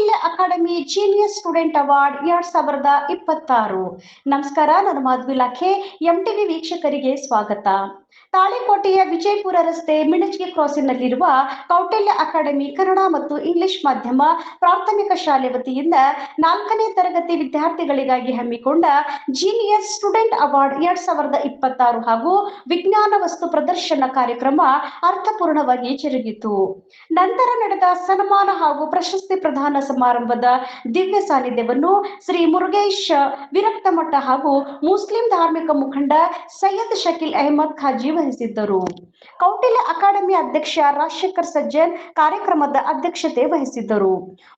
Kautilya academy genius student award 2026. ನಮಸ್ಕಾರ, ನಾನು Madhavi ಲಾಖೆ. MTV ವೀಕ್ಷಕರಿಗೆ ಸ್ವಾಗತ. ತಾಳಿಕೋಟೆಯ ವಿಜಯಪುರ ರಸ್ತೆ ಮಿಣಜ್ಗಿ ಕ್ರಾಸಿನಲ್ಲಿರುವ ಕೌಟಿಲ್ಯ ಅಕಾಡೆಮಿ ಕನ್ನಡ ಮತ್ತು ಇಂಗ್ಲಿಷ್ ಮಾಧ್ಯಮ ಪ್ರಾಥಮಿಕ ಶಾಲೆ ವತಿಯಿಂದ 4ನೇ ತರಗತಿ ವಿದ್ಯಾರ್ಥಿಗಳಿಗಾಗಿ ಹಮ್ಮಿಕೊಂಡ ಜೀನಿಯಸ್ ಸ್ಟೂಡೆಂಟ್ ಅವಾರ್ಡ್ 2026 ಹಾಗೂ ವಿಜ್ಞಾನ ವಸ್ತು ಪ್ರದರ್ಶನ ಕಾರ್ಯಕ್ರಮ ಅರ್ಥಪೂರ್ಣವಾಗಿ ಜರುಗಿತು. ನಂತರ ನಡೆದ ಸನ್ಮಾನ ಹಾಗೂ ಪ್ರಶಸ್ತಿ ಪ್ರದಾನ ಸಮಾರಂಭದ ದಿವ್ಯ ಸಾನ್ನಿಧ್ಯವನ್ನು ಶ್ರೀ ಮುರುಗೇಶ್ ವಿರಕ್ತಮಠ ಹಾಗೂ ಮುಸ್ಲಿಂ ಧಾರ್ಮಿಕ ಮುಖಂಡ ಸೈಯದ್ ಶಕೀಲ್ ಅಹಮದ್ ಖಾಜಿ ವಹಿಸಿದ್ದರು. ಕೌಟಿಲ್ಯ ಅಕಾಡೆಮಿ ಅಧ್ಯಕ್ಷ ರಾಜಶೇಖರ್ ಸಜ್ಜನ್ ಕಾರ್ಯಕ್ರಮದ ಅಧ್ಯಕ್ಷತೆ ವಹಿಸಿದ್ದರು.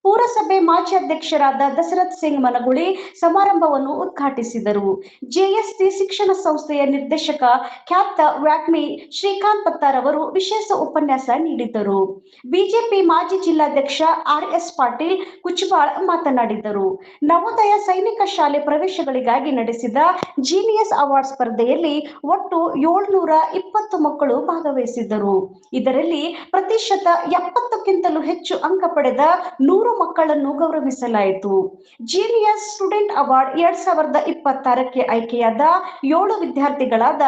ಪುರಸಭೆ ಮಾಜಿ ಅಧ್ಯಕ್ಷರಾದ ದಶರಥ್ ಸಿಂಗ್ ಮನಗುಳಿ ಸಮಾರಂಭವನ್ನು ಉದ್ಘಾಟಿಸಿದರು. ಜೆಎಸ್ಸಿ ಶಿಕ್ಷಣ ಸಂಸ್ಥೆಯ ನಿರ್ದೇಶಕ ಖ್ಯಾತ ವ್ಯಾಗ್ಮಿ ಶ್ರೀಕಾಂತ್ ಪತ್ತಾರ್ ಅವರು ವಿಶೇಷ ಉಪನ್ಯಾಸ ನೀಡಿದ್ದರು. ಬಿಜೆಪಿ ಮಾಜಿ ಜಿಲ್ಲಾಧ್ಯಕ್ಷ ಆರ್.ಎಸ್. ಪಾಟೀಲ್ ಕುಚಬಾಳ್ ಮಾತನಾಡಿದರು. ನವೋದಯ ಸೈನಿಕ ಶಾಲೆ ಪ್ರವೇಶಗಳಿಗಾಗಿ ನಡೆಸಿದ ಜೀನಿಯಸ್ ಅವಾರ್ಡ್ ಸ್ಪರ್ಧೆಯಲ್ಲಿ ಒಟ್ಟು 720 ಮಕ್ಕಳು ಭಾಗವಹಿಸಿದ್ದರು. ಇದರಲ್ಲಿ ಪ್ರತಿಶತ 70ಕ್ಕಿಂತಲೂ ಹೆಚ್ಚು ಅಂಕ ಪಡೆದ 100 ಮಕ್ಕಳನ್ನು ಗೌರವಿಸಲಾಯಿತು. ಜೀನಿಯಸ್ ಸ್ಟೂಡೆಂಟ್ ಅವಾರ್ಡ್ 2026ಕ್ಕೆ ಆಯ್ಕೆಯಾದ 7 ವಿದ್ಯಾರ್ಥಿಗಳಾದ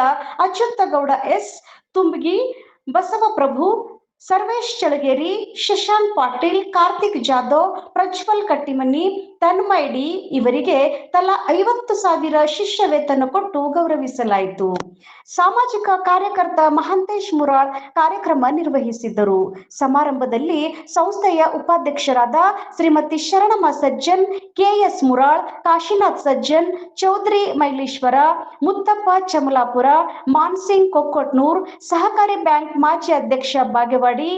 ಅಚ್ಯುತಗೌಡ ಎಸ್ ತುಂಬಗಿ, ಬಸವಪ್ರಭು, ಸರ್ವೇಶ್ ಚಳಗೇರಿ, ಶಶಾಂಕ್ ಪಾಟೀಲ್, ಕಾರ್ತಿಕ್ ಜಾಧವ್, ಪ್ರಜ್ವಲ್ ಕಟ್ಟಿಮನಿ, ತನ್ಮಯ್ ಡಿ ಇವರಿಗೆ ತಲಾ 50,000 ಶಿಷ್ಯ ವೇತನ ಕೊಟ್ಟು ಗೌರವಿಸಲಾಯಿತು. ಸಾಮಾಜಿಕ ಕಾರ್ಯಕರ್ತ ಮಹಾಂತೇಶ್ ಮುರಾಳ್ ಕಾರ್ಯಕ್ರಮ ನಿರ್ವಹಿಸಿದ್ದರು. ಸಮಾರಂಭದಲ್ಲಿ ಸಂಸ್ಥೆಯ ಉಪಾಧ್ಯಕ್ಷರಾದ ಶ್ರೀಮತಿ ಶರಣಮ್ಮ ಸಜ್ಜನ್, ಕೆಎಸ್ ಮುರಾಳ್, ಕಾಶಿನಾಥ್ ಸಜ್ಜನ್, ಚೌಧರಿ ಮೈಲೇಶ್ವರ, ಮುತ್ತಪ್ಪ ಚಮಲಾಪುರ, ಮಾನ್ಸಿಂಗ್ ಕೊಕ್ಕೊಟ್ನೂರ್, ಸಹಕಾರಿ ಬ್ಯಾಂಕ್ ಮಾಜಿ ಅಧ್ಯಕ್ಷ ಬಾಗೇವಾಡಿ,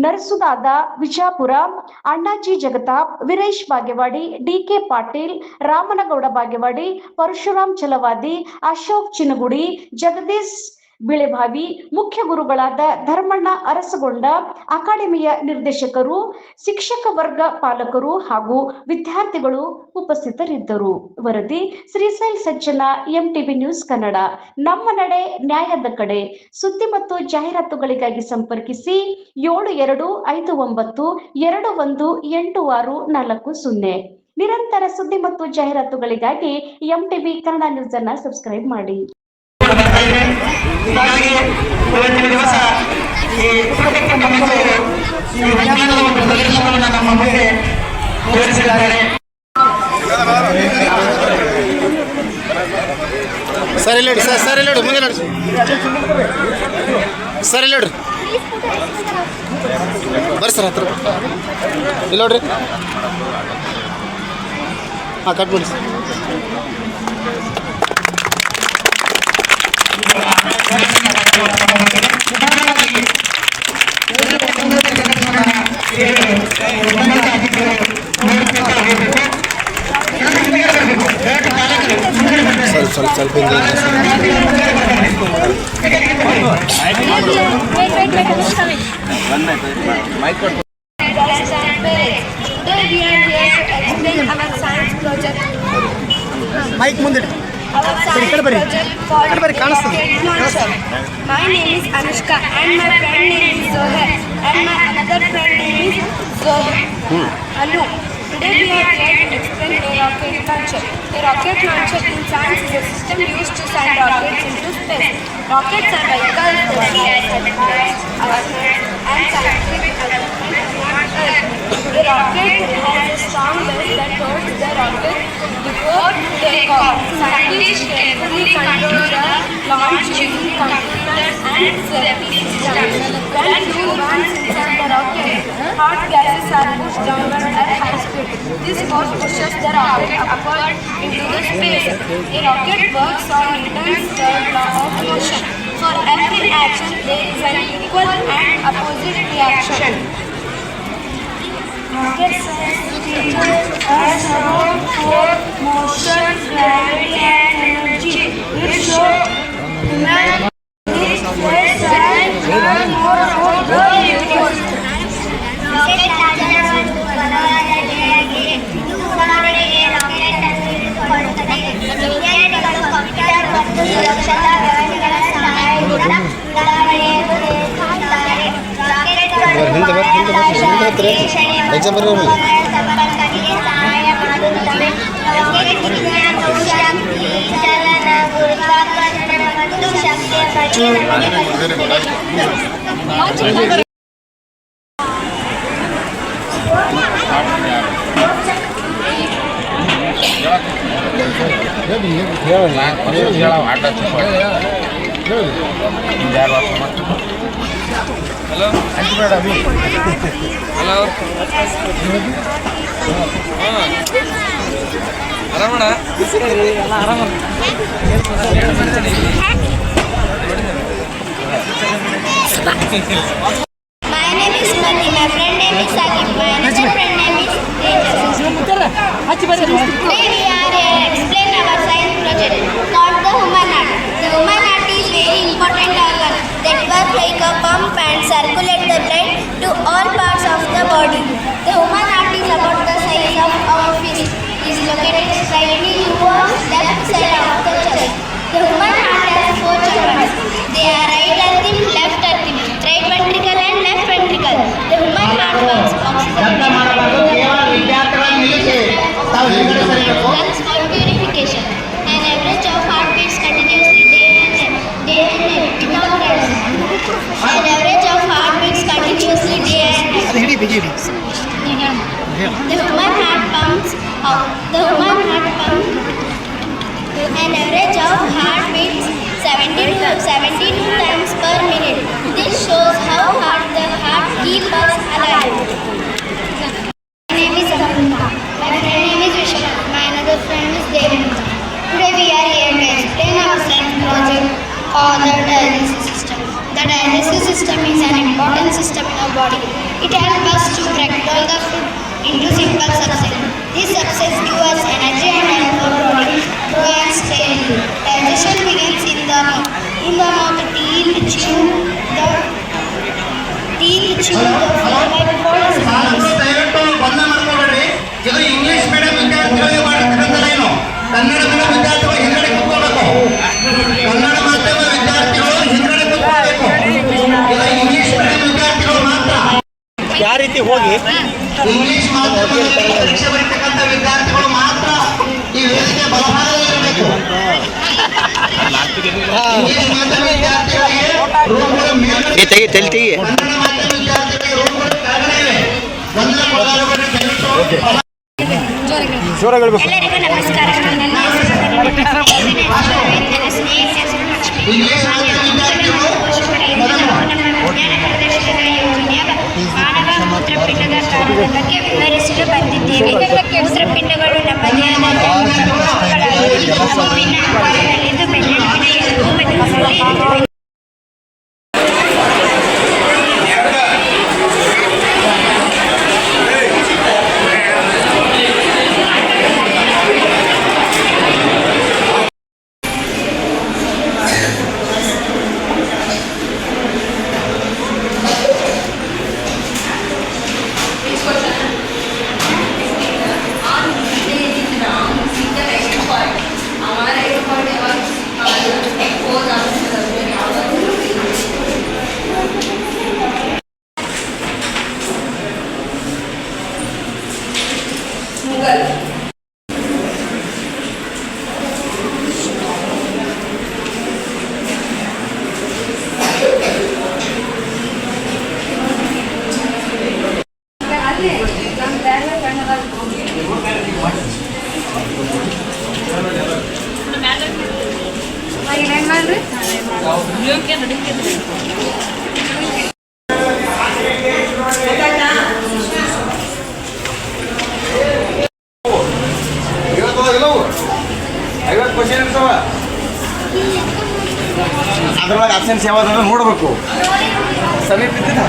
ನರಸುದಾದ ವಿಜಾಪುರ, ಅಣ್ಣಾಜಿ ಜಗತಾಪ್, ವೀರೇಶ್ ಬಾಗೇವಾಡಿ, ಡಿಕೆ ಪಾಟೀಲ್, ರಾಮನಗೌಡ ಬಾಗೇವಾಡಿ, ಪರಶುರಾಮ್ ಚಲವಾದಿ, ಅಶೋಕ್ ಚಿನಗುಡಿ, ಜಗದೀಶ್ ಬಿಳೆಭಾವಿ, ಮುಖ್ಯ ಗುರುಗಳಾದ ಧರ್ಮಣ್ಣ ಅರಸಗೊಂಡ, ಅಕಾಡೆಮಿಯ ನಿರ್ದೇಶಕರು, ಶಿಕ್ಷಕ ವರ್ಗ, ಪಾಲಕರು ಹಾಗೂ ವಿದ್ಯಾರ್ಥಿಗಳು ಉಪಸ್ಥಿತರಿದ್ದರು. ವರದಿ ಶ್ರೀಶೈಲ್ ಸಜ್ಜನ, ಎಂಟಿವಿ ನ್ಯೂಸ್ ಕನ್ನಡ. ನಮ್ಮ ನಡೆ ನ್ಯಾಯದ ಕಡೆ. ಸುದ್ದಿ ಮತ್ತು ಜಾಹೀರಾತುಗಳಿಗಾಗಿ ಸಂಪರ್ಕಿಸಿ 7259218640. ನಿರಂತರ ಸುದ್ದಿ ಮತ್ತು ಜಾಹೀರಾತುಗಳಿಗಾಗಿ ಎಂಟಿವಿ ಕನ್ನಡ ನ್ಯೂಸ್ ಅನ್ನು ಸಬ್ಸ್ಕ್ರೈಬ್ ಮಾಡಿ. ಇವತ್ತಿನ ದಿವಸ ಈ ಪುಸ್ತಕಕ್ಕೆ ಮಕ್ಕಳು ಈ ವಿಜ್ಞಾನದ ಒಂದು ಪ್ರದರ್ಶನವನ್ನು ನಮ್ಮ ಮುಂದೆ ತೋರಿಸಿದ್ದಾರೆ. ಸರ್ ಇಲ್ಲಿ ನೋಡಿ, ಸರ್ ಇಲ್ಲಿ ನೋಡಿ, ಮುಂದೆ ನೋಡಿ ಸರ್, ಇಲ್ಲಿ ನೋಡ್ರಿ, ಬರ್ರಿ ಸರ್ ಹತ್ರ ಇಲ್ಲಿ ನೋಡ್ರಿ. ಹಾಂ, ಕಟ್ ಮಾಡಿ ಸರ್. ಸ್ವಲ್ಪ ಮೈಕ್ ಮುಂದೆ ಕಾಣಿಸ್ತದೆ. My name is Anushka and my friend name is Zoher and my another friend name is Anu. Today we are here to explain a rocket launcher. A rocket launcher in science is a system used to send rockets into space. Rockets are vehicles that fly our and scientific achievements on Earth. A rocket has a strong base that holds the rocket before takeoff. Scientists carefully control the launch using computers and safety systems. When fuel runs inside the rocket, hot gases are pushed downward at high speed. This force pushes the rocket upward into the space. A rocket works on Newton's third law of motion. For every action, there is an equal and opposite reaction. Rocket science teaches us about force, motion, gravity, and energy. It shows humanity less and learn more about the universe. Rocket launcher ಒಂದು ಬಲವಾದ ದೇಹಕ್ಕೆ ಇದು ಉಡಾವಣೆಗೆ rocket ಅನ್ನು ಇಟ್ಟುಕೊಳ್ಳುತ್ತದೆ. ವಿಜ್ಞಾನಿಗಳು computer ಮತ್ತು ಸುರಕ್ಷತಾ ವ್ಯವಸ್ಥೆಗಳ ಸಹಾಯದಿಂದ ಉಡಾವಣೆಯನ್ನು ನಿರ್ವಹಿಸುತ್ತಾರೆ. ರಾಕೆಟ್ಗಳು ವಾಯುಯಾನ, ಶ್ರೇಣಿ ಮತ್ತು ಉಪಗ್ರಹ ಸಂಪರ್ಕಕ್ಕೆ ರಾಕೆಟ್ ವಿಜ್ಞಾನವು ಶಕ್ತಿ, ಚಲನ, ಗುರುತ್ವಾಕರ್ಷಣ ಮತ್ತು ಶಕ್ತಿಯ ಬಗ್ಗೆ ನಮಗೆ ಕಲಿಸುತ್ತದೆ. ಆರಾಮಣ್ಣ ಆರಾಮ. My name is Mati. My friend name is Sakib. My another friend name is Tejas. Today we are here to explain our science project called the human heart. The human heart is very important organ that works like a pump and circulate the blood to all parts of the body. The human heart is about the size of our fist. It is located slightly towards left side of the chest. The human heart has 4 chambers. They are right atrium, left atrium, right ventricle and left ventricle. The human heart pumps oxygen lungs for purification. An average of heartbeats continuously day and night without rest. An average of heartbeats continuously day and night. The human heart pumps out. The human heart pumps an average of heartbeats 72 times per minute. This shows how hard the heart keeps us alive. My name is Amrita. My friend name is Vishal. My another friend is Devendra. Today we are here to explain our science project on the dialysis system. The dialysis system is an important system in our body. It helps us to break down the food into simple substances. These substances give us energy and help our body grow and stay healthy. Digestion begins in the mouth. In the mouth, the teeth chew the ದಯವಿಟ್ಟು ಬಂದ ಮಾಡ್ಕೋಬೇಡ್ರಿ. ಇದು English medium ವಿದ್ಯಾರ್ಥಿಗಳಿಗೆ ಮಾಡಿರ್ತಕ್ಕಂಥ line. Kannada medium ವಿದ್ಯಾರ್ಥಿಗಳು ಹಿಂಗಡೆ ಕೂತ್ಕೋಬೇಕು. ಕನ್ನಡ ಮಾಧ್ಯಮ ವಿದ್ಯಾರ್ಥಿಗಳು ಹಿಂಗಡೆ ಕೂತ್ಕೋಬೇಕು. ಇದು English medium ವಿದ್ಯಾರ್ಥಿಗಳು ಮಾತ್ರ. ಯಾವ ರೀತಿ ಹೋಗಿ ಇಂಗ್ಲಿಷ್ ಮಾಧ್ಯಮದಲ್ಲಿ ಪರೀಕ್ಷೆ ಬರೀತಕ್ಕಂಥ ವಿದ್ಯಾರ್ಥಿಗಳು ಮಾತ್ರ ಈ ವೇದಿಕೆ ಬಲಭಾಗದಲ್ಲಿರಬೇಕು. ಇಂಗ್ಲಿಷ್ ಮಾಧ್ಯಮ ವಿದ್ಯಾರ್ಥಿಗಳಿಗೆ ರೂಮ್ಗಳು ಮೇಲ್ಗಡೆ, ಕನ್ನಡ ಮಾಧ್ಯಮ ವಿದ್ಯಾರ್ಥಿಗಳಿಗೆ ರೂಮ್ಗಳು ಕೆಳಗಡೆ ಇವೆ. ಗೊಂದಲ ಕೊಡಲಾಗಬೇಡಿ ದಯವಿಟ್ಟು. ಜೋರಾಗಿ ಹೇಳ್ಬೇಕು. ಎಲ್ಲರಿಗೂ ನಮಸ್ಕಾರ. ನನ್ನ ಸ್ನೇಹಿತರು ಇಂಗ್ಲಿಷ್ ಮಾಧ್ಯಮ ವಿದ್ಯಾರ್ಥಿಗಳು ವಿಜ್ಞಾನ ಪ್ರದರ್ಶನ ಯೋಜನೆಯ ಮಾನವ ಮೂತ್ರಪಿಂಡದ ಸ್ಥಾನದ ಬಗ್ಗೆ ವಿವರಿಸಲು ಬಂದಿದ್ದೇವೆ. ಮೂತ್ರಪಿಂಡಗಳು ನಮ್ಮ ದೇಹದ ಭಿನ್ನ ಆಕಾರದಲ್ಲಿದ್ದು ಬೆನ್ನೆಲುಬಿನ ಎಲುಬು ಬದಿಯಲ್ಲಿ ಇರುತ್ತವೆ. ಅದ್ರೊಳಗೆ ಆಪ್ಷನ್ಸ್ ಯಾವ್ದಾದ್ರು ನೋಡಬೇಕು. ಸಮೀಪ ಇದ್ದಿದ್ದ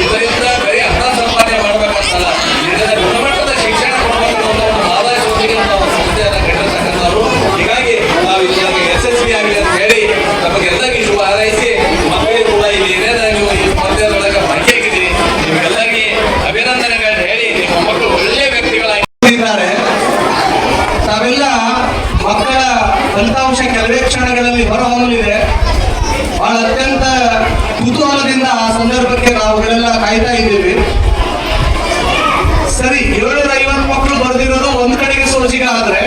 ಇದರಿಂದ ಬರೀ ಹಣ ಸಂಪಾದನೆ ಮಾಡಬೇಕಂತಲ್ಲ, ಇದರ ಗುಣಮಟ್ಟದ ಶಿಕ್ಷಣ ಕೊಡಬೇಕು ಅನ್ನೋ ಒಂದು ಆದಾಯ ಸಂಸ್ಥೆಯನ್ನು ಕಟ್ಟಿರ್ತಕ್ಕಂಥವ್ರು ಕೆಲವೇ ಕ್ಷಣಗಳಲ್ಲಿ ಹೊರಹೊಮ್ಮಲಿದೆ. ಬಹಳ ಅತ್ಯಂತ ಕುತೂಹಲದಿಂದ ಆ ಸಂದರ್ಭಕ್ಕೆ ನಾವುಗಳೆಲ್ಲ ಕಾಯ್ತಾ ಇದ್ದೀವಿ. ಸರಿ, 750 ಮಕ್ಕಳು ಬರೆದಿರೋದು ಒಂದ್ ಕಡೆಗೆ ಸೋಜಿಗ ಆದ್ರೆ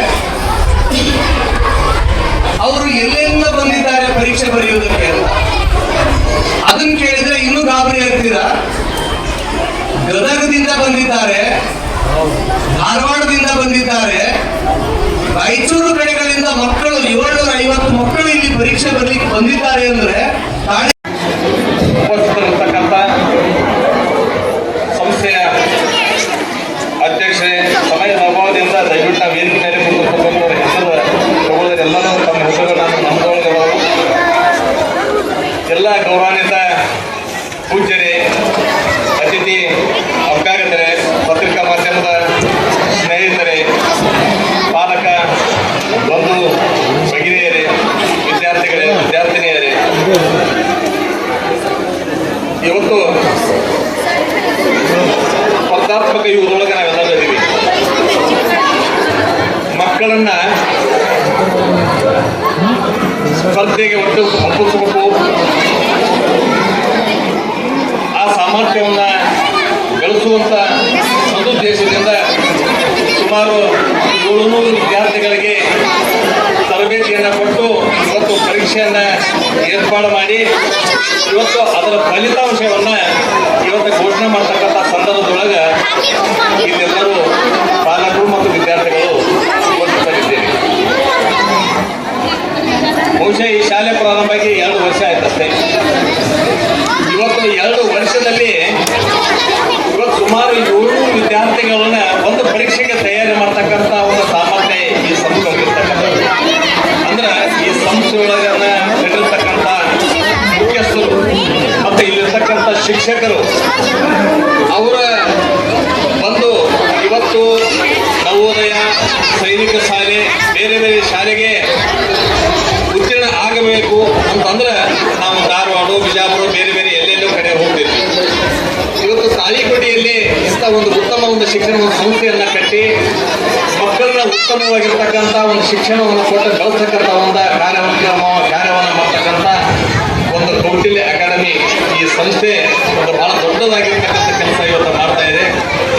ಅವರು ಎಲ್ಲೆಲ್ಲ ಬಂದಿದ್ದಾರೆ ಪರೀಕ್ಷೆ ಬರೆಯುವುದಕ್ಕೆ ಅಂತ ಅದನ್ನ ಕೇಳಿದ್ರೆ ಇನ್ನೂ ಗಾಬರಿ ಆಗ್ತೀರಾ. ಗದಗದಿಂದ ಬಂದಿದ್ದಾರೆ, ಧಾರವಾಡದಿಂದ ಬಂದಿದ್ದಾರೆ, ರಾಯಚೂರು ಕಡೆಗಳಿಂದ ಮಕ್ಕಳು 750 ಮಕ್ಕಳು ಇಲ್ಲಿ ಪರೀಕ್ಷೆ ಬರಲಿಕ್ಕೆ ಬಂದಿದ್ದಾರೆ ಅಂದ್ರೆ ಉಪಸ್ಥಿತರಿರ್ತಕ್ಕಂಥ ಸಂಸ್ಥೆಯ ಅಧ್ಯಕ್ಷರೇ, ಸಮಯದ ಅಭಾವದಿಂದ ದಯವಿಟ್ಟು ವೇದಿಕೆ ಮೇಲೆ ಕುಳಿತುಕೊಂಡವರ ಹೆಸರು ತಗೊಳ್ಳೋರೆಲ್ಲರೂ ತಮ್ಮ ಹೆಸರುಗಳನ್ನು ನಮ್ಮದೊಳಗವರು. ಎಲ್ಲ ಗೌರವಾನ್ವಿತ ಪೂಜ್ಯರೇ, ಅತಿಥಿ ಅಭ್ಯಾಗತರೇ, ಪತ್ರಿಕಾ ಮಾಧ್ಯಮದ ಸ್ನೇಹಿತರೇ, ಪಾಲಕ ಬಂಧು ಭಗಿನಿಯರೇ, ವಿದ್ಯಾರ್ಥಿಗಳೇ, ವಿದ್ಯಾರ್ಥಿನಿಯರೇ, ಇವತ್ತು ಸ್ಪರ್ಧಾತ್ಮಕ ಯುಗದೊಳಗೆ ನಾವೆಲ್ಲ ಇದ್ದೀವಿ. ಮಕ್ಕಳನ್ನ ಸ್ಪರ್ಧೆಗೆ ಒಪ್ಪಿಸಬೇಕು, ಆ ಸಾಮರ್ಥ್ಯವನ್ನ ಬೆಳೆಸುವಂತ ಸದುದ್ದೇಶದಿಂದ ಸುಮಾರು 700 ವಿದ್ಯಾರ್ಥಿಗಳಿಗೆ ತರಬೇತಿಯನ್ನು ಕೊಟ್ಟು ಇವತ್ತು ಪರೀಕ್ಷೆಯನ್ನ ಏರ್ಪಾಡು ಮಾಡಿ ಇವತ್ತು ಅದರ ಫಲಿತಾಂಶವನ್ನ ಇವತ್ತು ಘೋಷಣೆ ಮಾಡ್ತಕ್ಕಂಥ ಸಂದರ್ಭದೊಳಗೆ ಇಲ್ಲೆಲ್ಲರೂ ಪಾಲಕರು ಮತ್ತು ವಿದ್ಯಾರ್ಥಿಗಳು ಉಪಸ್ಥಿತರಿದ್ದೇವೆ. ಬಹುಶಃ ಈ ಶಾಲೆ ಪ್ರಾರಂಭ ಆಗಿ 2 ವರ್ಷ ಆಯ್ತಷ್ಟೇ. ಇವತ್ತು 2 ವರ್ಷದಲ್ಲಿ ಇವತ್ತು ಸುಮಾರು 700 ವಿದ್ಯಾರ್ಥಿಗಳನ್ನ ಒಂದು ಪರೀಕ್ಷೆಗೆ ತಯಾರಿ ಮಾಡ್ತಕ್ಕಂಥ ಒಂದು ಸಾಮರ್ಥ್ಯ ಈ ಸಂಸ್ಥೆ ಇರ್ತಕ್ಕಂಥದ್ದು. ಅಂದ್ರೆ ಈ ಸಂಸ್ಥೆಯೊಳಗೆ ನಡೆದಿರ್ತಕ್ಕಂಥ ಮುಖ್ಯಸ್ಥರು ಮತ್ತು ಇಲ್ಲಿರ್ತಕ್ಕಂಥ ಶಿಕ್ಷಕರು ಅವರ ಬಂದು ಇವತ್ತು ನವೋದಯ, ಸೈನಿಕ ಶಾಲೆ, ಬೇರೆ ಬೇರೆ ಶಾಲೆಗೆ ಉತ್ತೀರ್ಣ ಆಗಬೇಕು ಅಂತಂದ್ರೆ ನಾವು ಧಾರವಾಡ, ಬಿಜಾಪುರ, ಬೇರೆ ಬೇರೆ ಎಲ್ಲೆಲ್ಲೋ ಕಡೆ ಹೋಗ್ತೀವಿ. ಇವತ್ತು ತಾಳಿಕೋಟೆಯಲ್ಲಿ ಇಂಥ ಒಂದು ಉತ್ತಮ ಒಂದು ಶಿಕ್ಷಣ ಸಂಸ್ಥೆಯನ್ನ ಕಟ್ಟಿ ಮಕ್ಕಳನ್ನ ಉತ್ತಮವಾಗಿರ್ತಕ್ಕಂಥ ಒಂದು ಶಿಕ್ಷಣವನ್ನು ಕೊಟ್ಟು ಬೆಳೆಸ್ತಕ್ಕಂಥ ಒಂದು ಕಾರ್ಯವನ್ನು ಮಾಡ್ತಕ್ಕಂಥ ಒಂದು ಕೌಟಿಲ್ಯ ಅಕಾಡೆಮಿ ಈ ಸಂಸ್ಥೆ ಒಂದು ಬಹಳ ದೊಡ್ಡದಾಗಿರ್ತಕ್ಕಂಥ ಕೆಲಸ ಇವತ್ತು ಮಾಡ್ತಾ ಇದೆ.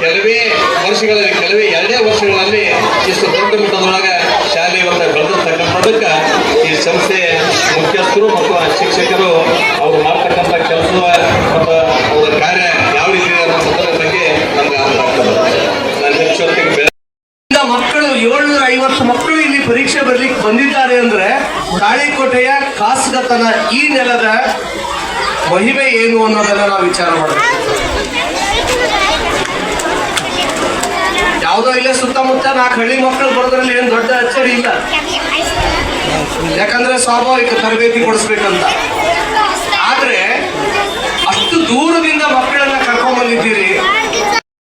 ಕೆಲವೇ ವರ್ಷಗಳಲ್ಲಿ 2 ವರ್ಷಗಳಲ್ಲಿ ಇಷ್ಟು ದೊಡ್ಡ ಮಟ್ಟದೊಳಗೆ ಶಾಲೆ ಇವತ್ತು ಬೆಳೆದಿರ್ತಕ್ಕಂಥದಕ್ಕೆ ಈ ಸಂಸ್ಥೆಯ ಮುಖ್ಯಸ್ಥರು ಮತ್ತು ಶಿಕ್ಷಕರು ಅವರು ಮಾಡ್ತಕ್ಕಂಥ ಕೆಲಸ ಮತ್ತು ಅವರ ಕಾರ್ಯ ಯಾವ ರೀತಿ ಇದೆ ಅನ್ನೋದ್ರ ಬಗ್ಗೆ ನಮ್ಗೆ ಅರ್ಥ ಆಗ್ತದೆ. ನಾನು ಹೆಚ್ಚು ಮಕ್ಕಳು 750 ಮಕ್ಕಳು ಇಲ್ಲಿ ಪರೀಕ್ಷೆ ಬರ್ಲಿಕ್ಕೆ ಬಂದಿದ್ದಾರೆ ಅಂದ್ರೆ ತಾಳಿಕೋಟೆಯ ಖಾಸಗತನ, ಈ ನೆಲದ ಮಹಿಮೆ ಏನು ಅನ್ನೋದನ್ನ ನಾವು ವಿಚಾರ ಮಾಡಬೇಕು. ಯಾವುದೋ ಇಲ್ಲೇ ಸುತ್ತಮುತ್ತ 4 ಹಳ್ಳಿ ಮಕ್ಕಳು ಬರೋದ್ರಲ್ಲಿ ಏನು ದೊಡ್ಡ ಅಚ್ಚರಿ ಇಲ್ಲ. ಯಾಕಂದ್ರೆ ಸ್ವಾಭಾವಿಕ ತರಬೇತಿ ಕೊಡಿಸ್ಬೇಕಂತ. ಆದ್ರೆ ಅಷ್ಟು ದೂರದಿಂದ ಮಕ್ಕಳನ್ನ ಕರ್ಕೊಂಡ್ ಬಂದಿದ್ದೀರಿ,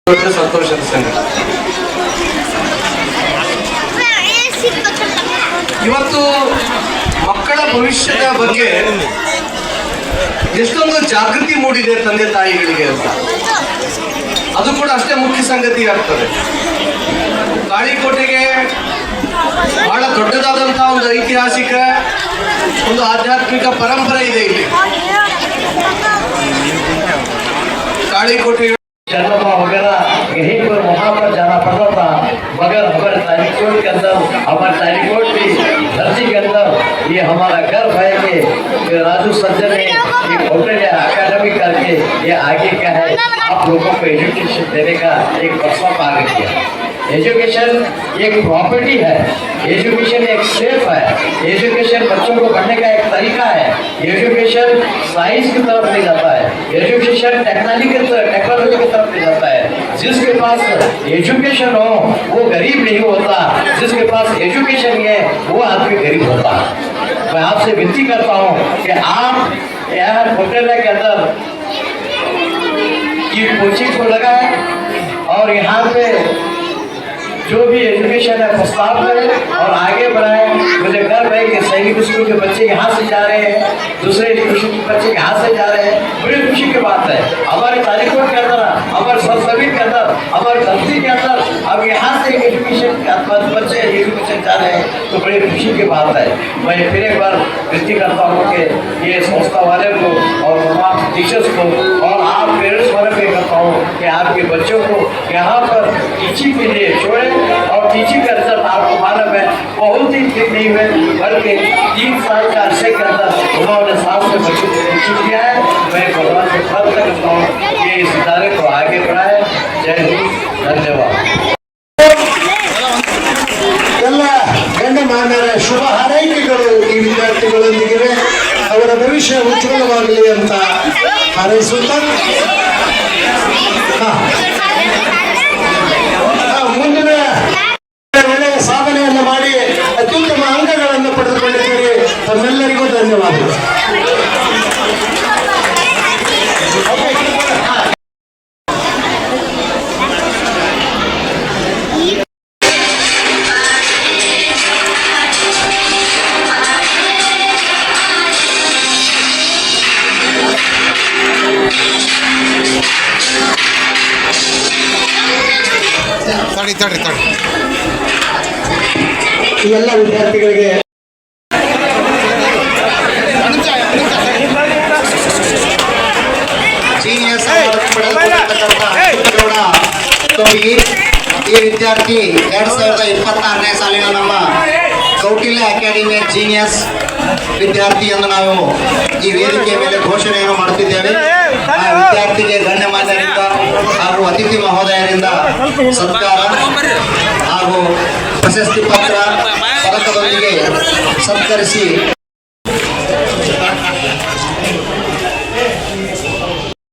ದೊಡ್ಡ ಸಂತೋಷದ ಸಂಗತಿ. ಇವತ್ತು ಮಕ್ಕಳ ಭವಿಷ್ಯದ ಬಗ್ಗೆ ಎಷ್ಟೊಂದು ಜಾಗೃತಿ ಮೂಡಿದೆ ತಂದೆ ತಾಯಿಗಳಿಗೆ ಅಂತ, ಅದು ಕೂಡ ಅಷ್ಟೇ ಮುಖ್ಯ ಸಂಗತಿ ಆಗ್ತದೆ. ತಾಳಿಕೋಟೆಗೆ ಬಹಳ ದೊಡ್ಡದಾದಂತಹ ಒಂದು ಐತಿಹಾಸಿಕ, ಒಂದು ಆಧ್ಯಾತ್ಮಿಕ ಪರಂಪರೆ ಇದೆ ಇಲ್ಲಿ. तालीकोटे जन्म वगैरह यहीं पर वहाँ पर जाना पड़ता था, मगर हमारे तालीकोट के अंदर, हमारे तालीकोट की धरती के अंदर ये हमारा गर्व है कि राजू सज्जन ने एक होटल या अकादमी करके ये आगे क्या है आप लोगों को एजुकेशन देने का एक फैसला कार्य किया। एजुकेशन एक प्रॉपर्टी है, एजुकेशन एक सेफ है, एजुकेशन बच्चों को पढ़ने का एक तरीका है, एजुकेशन साइंस की तरफ ले जाता है, एजुकेशन टेक्नोलॉजी की तरफ ले जाता है। जिसके पास एजुकेशन हो वो गरीब नहीं होता, जिसके पास एजुकेशन है वो आदमी गरीब होता। मैं आपसे विनती करता हूँ कि आप यहाँ होटल के अंदर ये कोचिंग को लगाए और यहाँ पे जो भी एजुकेशन है प्रस्ताव करें और आगे बढ़ाएं। मुझे गर्व है कि सैनिक स्कूल के बच्चे यहाँ से जा रहे हैं, दूसरे स्कूल के बच्चे यहाँ से जा रहे हैं, बड़ी खुशी की बात है। हमारे तारीखों के अंदर, हमारे सरजमीन के अंदर, हमारी धरती के अंदर अब यहाँ से एजुकेशन बच्चे एजुकेशन जा रहे हैं तो बड़ी खुशी की बात है। मैं फिर एक बार विनती करता हूँ कि ये संस्था वाले को और तमाम टीचर्स को और आप पेरेंट्स वाले को करता हूँ कि आपके बच्चों को यहाँ पर टीचिंग के लिए छोड़ें और टीचिंग का रिजल्ट आपको मालूम है बहुत ही ठीक नहीं हुए, बल्कि 3 साल के अरसे के अंदर उन्होंने 7 से बच्चों को टीचिंग किया है। मैं भगवान से प्रार्थना करता हूँ कि इस इदारे को आगे बढ़ाए। जय हिंद, धन्यवाद। ಎಲ್ಲ ಗಣ್ಯಮಾನ್ಯರ ಶುಭ ಹಾರೈಕೆಗಳು ಈ ವಿದ್ಯಾರ್ಥಿಗಳೊಂದಿಗಿವೆ. ಅವರ ಭವಿಷ್ಯ ಉಜ್ವಲವಾಗಲಿ ಅಂತ ಹಾರೈಸುತ್ತಾ ಮುಂದಿನ ಒಳ್ಳೆಯ ಸಾಧನೆಯನ್ನು ಮಾಡಿ ಅತ್ಯುತ್ತಮ ಅಂಕಗಳನ್ನು ಪಡೆದುಕೊಂಡಿದ್ದೀರಿ. ತಮ್ಮೆಲ್ಲರಿಗೂ ಧನ್ಯವಾದಗಳು. ಈ ಎಲ್ಲ ವಿದ್ಯಾರ್ಥಿಗಳಿಗೆ ಜೀನಿಯಸ್ ಈ ವಿದ್ಯಾರ್ಥಿ 2026ನೇ ಸಾಲಿನ ನಮ್ಮ ಕೌಟಿಲ್ಯ ಅಕಾಡೆಮಿಯ ಜೀನಿಯಸ್ ವಿದ್ಯಾರ್ಥಿ ಎಂದು ನಾವು ಈ ವೇದಿಕೆಯ ಮೇಲೆ ಘೋಷಣೆಯನ್ನು ಮಾಡುತ್ತಿದ್ದೇವೆ. ಆ ವಿದ್ಯಾರ್ಥಿಗೆ ಗಣ್ಯಮಾನ್ಯರಿಂದ ಹಾಗೂ ಅತಿಥಿ ಮಹೋದಯರಿಂದ ಸತ್ಕಾರ ಹಾಗೂ ಪ್ರಶಸ್ತಿ ಪತ್ರ ಫಲಕದೊಂದಿಗೆ ಸತ್ಕರಿಸಿ